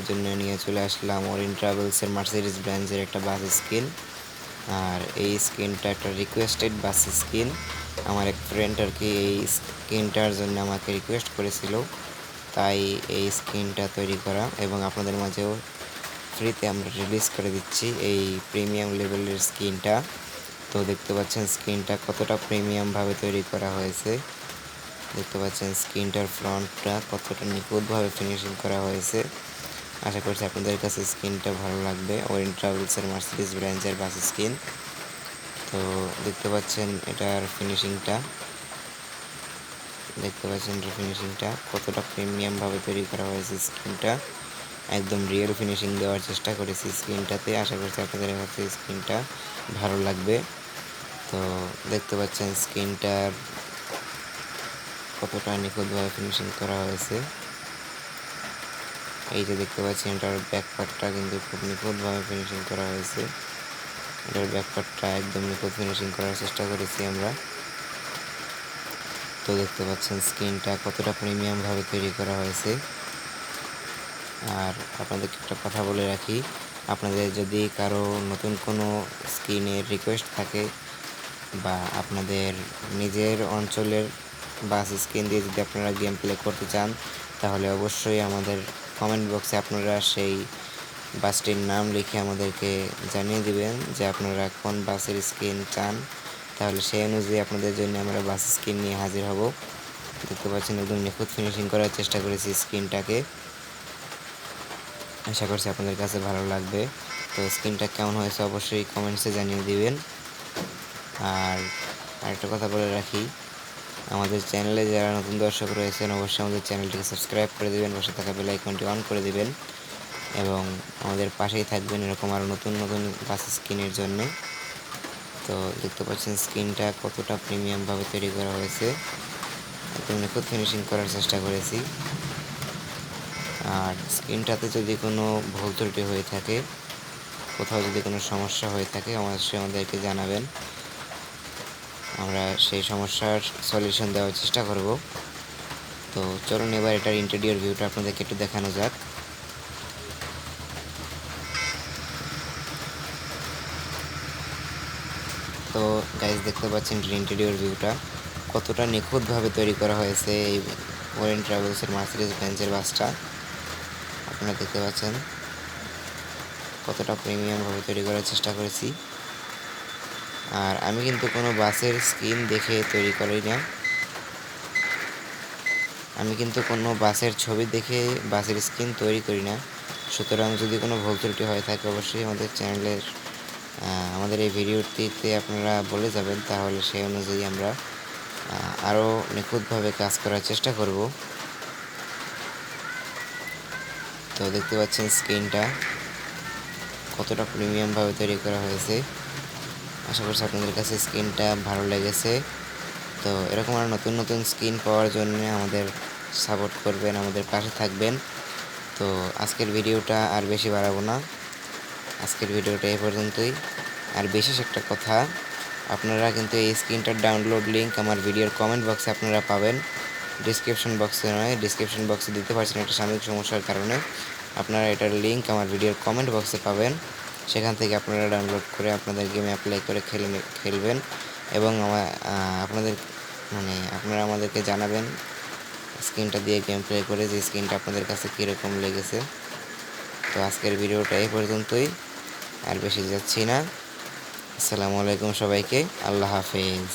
আপনাদের জন্য নিয়ে চলে আসলাম ওরিয়েন্ট ট্রাভেলসের মার্সিডিজ ব্র্যান্ডের একটা বাস স্কিন। আর এই স্কিনটা একটা রিকোয়েস্টেড বাস স্কিন। আমার এক ফ্রেন্ড আর কি এই স্কিনটার জন্য আমাকে রিকোয়েস্ট করেছিল, তাই এই স্কিনটা তৈরি করা এবং আপনাদের মাঝেও ফ্রিতে আমরা রিলিজ করে দিচ্ছি এই প্রিমিয়াম লেভেলের স্কিনটা। তো দেখতে পাচ্ছেন স্কিনটা কতটা প্রিমিয়ামভাবে তৈরি করা হয়েছে। দেখতে পাচ্ছেন স্কিনটার ফ্রন্টটা কতটা নিখুঁতভাবে ফিনিশিং করা হয়েছে। আশা করছি আপনাদের কাছে স্কিনটা ভালো লাগবে। ওরিয়েন্ট ট্রাভেলসের মার্সিডিজ ব্র্যান্ডের বাস স্কিন। তো দেখতে পাচ্ছেন এটার ফিনিশিংটা, কতটা প্রিমিয়ামভাবে তৈরি করা হয়েছে। স্কিনটা একদম রিয়েল ফিনিশিং দেওয়ার চেষ্টা করেছি স্কিনটাতে। আশা করছি আপনাদের কাছে স্কিনটা ভালো লাগবে। তো দেখতে পাচ্ছেন স্কিনটার কতটা নিখুঁতভাবে ফিনিশিং করা হয়েছে। এই যে দেখতে পাচ্ছেন এটার ব্যাক পার্টটা কিন্তু খুব নিখুঁতভাবে ফিনিশিং করা হয়েছে। এটার ব্যাক পার্টটা একদম নিখুঁত ফিনিশিং করার চেষ্টা করেছি আমরা। তো দেখতে পাচ্ছেন স্কিনটা কতটা প্রিমিয়ামভাবে তৈরি করা হয়েছে। আর আপনাদেরকে একটা কথা বলে রাখি, আপনাদের যদি কারো নতুন কোনো স্কিনের রিকোয়েস্ট থাকে বা আপনাদের নিজের অঞ্চলের বাস স্কিন দিয়ে যদি আপনারা গেম প্লে করতে চান, তাহলে অবশ্যই আমাদের কমেন্ট বক্সে আপনারা সেই বাসটির নাম লিখে আমাদেরকে জানিয়ে দিবেন যে আপনারা কোন বাসের স্কিন চান। তাহলে সেই অনুযায়ী আপনাদের জন্য আমরা বাস স্কিন নিয়ে হাজির হব। দেখতে পাচ্ছেন একদম নিখুঁত ফিনিশিং করার চেষ্টা করেছি স্কিনটাকে। আশা করছি আপনাদের কাছে ভালো লাগবে। তো স্কিনটা কেমন হয়েছে অবশ্যই কমেন্টসে জানিয়ে দিবেন। আর আরেকটা কথা বলে রাখি, আমাদের চ্যানেলে যারা নতুন দর্শক রয়েছেন অবশ্যই আমাদের চ্যানেলটিকে সাবস্ক্রাইব করে দেবেন, পাশে থাকা বেল আইকনটি অন করে দিবেন এবং আমাদের পাশেই থাকবেন এরকম আরও নতুন নতুন বাস স্কিনের জন্য। তো দেখতে পাচ্ছেন স্কিনটা কতটা প্রিমিয়ামভাবে তৈরি করা হয়েছে, একদম নিখুঁত ফিনিশিং করার চেষ্টা করেছি। আর স্কিনটাতে যদি কোনো ভুল ত্রুটি হয়ে থাকে, কোথাও যদি কোনো সমস্যা হয়ে থাকে অবশ্যই আমাদেরকে জানাবেন, আমরা সেই সমস্যার সলিউশন দেওয়ার চেষ্টা করব। তো চলুন এবার এটার ইন্টেরিয়র ভিউটা আপনাদেরকে একটু দেখানো যাক। তো গাইজ দেখতে পাচ্ছেন ইন্টেরিয়র ভিউটা কতটা নিখুঁতভাবে তৈরি করা হয়েছে এই ওরিয়েন্ট ট্রাভেলসের মার্সিডিজ বেঞ্জের বাসটা। আপনারা দেখতে পাচ্ছেন কতটা প্রিমিয়ামভাবে তৈরি করার চেষ্টা করেছি। আর আমি কিন্তু কোনো বাসের স্কিন দেখে তৈরি করি না, আমি কিন্তু কোনো বাসের ছবি দেখে বাসের স্কিন তৈরি করি না। সুতরাং যদি কোনো ভুল ত্রুটি হয়ে থাকে অবশ্যই আমাদের চ্যানেলের আমাদের এই ভিডিওটিতে আপনারা বলে যাবেন, তাহলে সেই অনুযায়ী আমরা আরও নিখুঁতভাবে কাজ করার চেষ্টা করব। তো দেখতে পাচ্ছেন স্কিনটা কতটা প্রিমিয়ামভাবে তৈরি করা হয়েছে। আশা করছি আপনাদের কাছে স্কিনটা ভালো লেগেছে। তো এরকম আর নতুন নতুন স্কিন পাওয়ার জন্য আমাদের সাপোর্ট করবেন, আমাদের পাশে থাকবেন। তো আজকের ভিডিওটা আর বেশি বাড়াবো না, আজকের ভিডিওটা এই পর্যন্তই। আর বিশেষ একটা কথা, আপনারা কিন্তু এই স্ক্রিনটার ডাউনলোড লিঙ্ক আমার ভিডিওর কমেন্ট বক্সে আপনারা পাবেন, ডিসক্রিপশন বক্সে নয়। ডিসক্রিপশন বক্সে দিতে পারছেন একটা সাময়িক সমস্যার কারণে। আপনারা এটার লিঙ্ক আমার ভিডিওর কমেন্ট বক্সে পাবেন, সেখান থেকে আপনারা ডাউনলোড করে আপনাদের গেমে অ্যাপ্লাই করে খেলবেন এবং আপনাদের আপনারা আমাদেরকে জানাবেন স্ক্রিনটা দিয়ে গেম প্লে করে যে স্ক্রিনটা আপনাদের কাছে কীরকম লেগেছে। তো আজকের ভিডিওটা এই পর্যন্তই, আর বেশি যাচ্ছি না। আসসালামু আলাইকুম সবাইকে, আল্লাহ হাফেজ।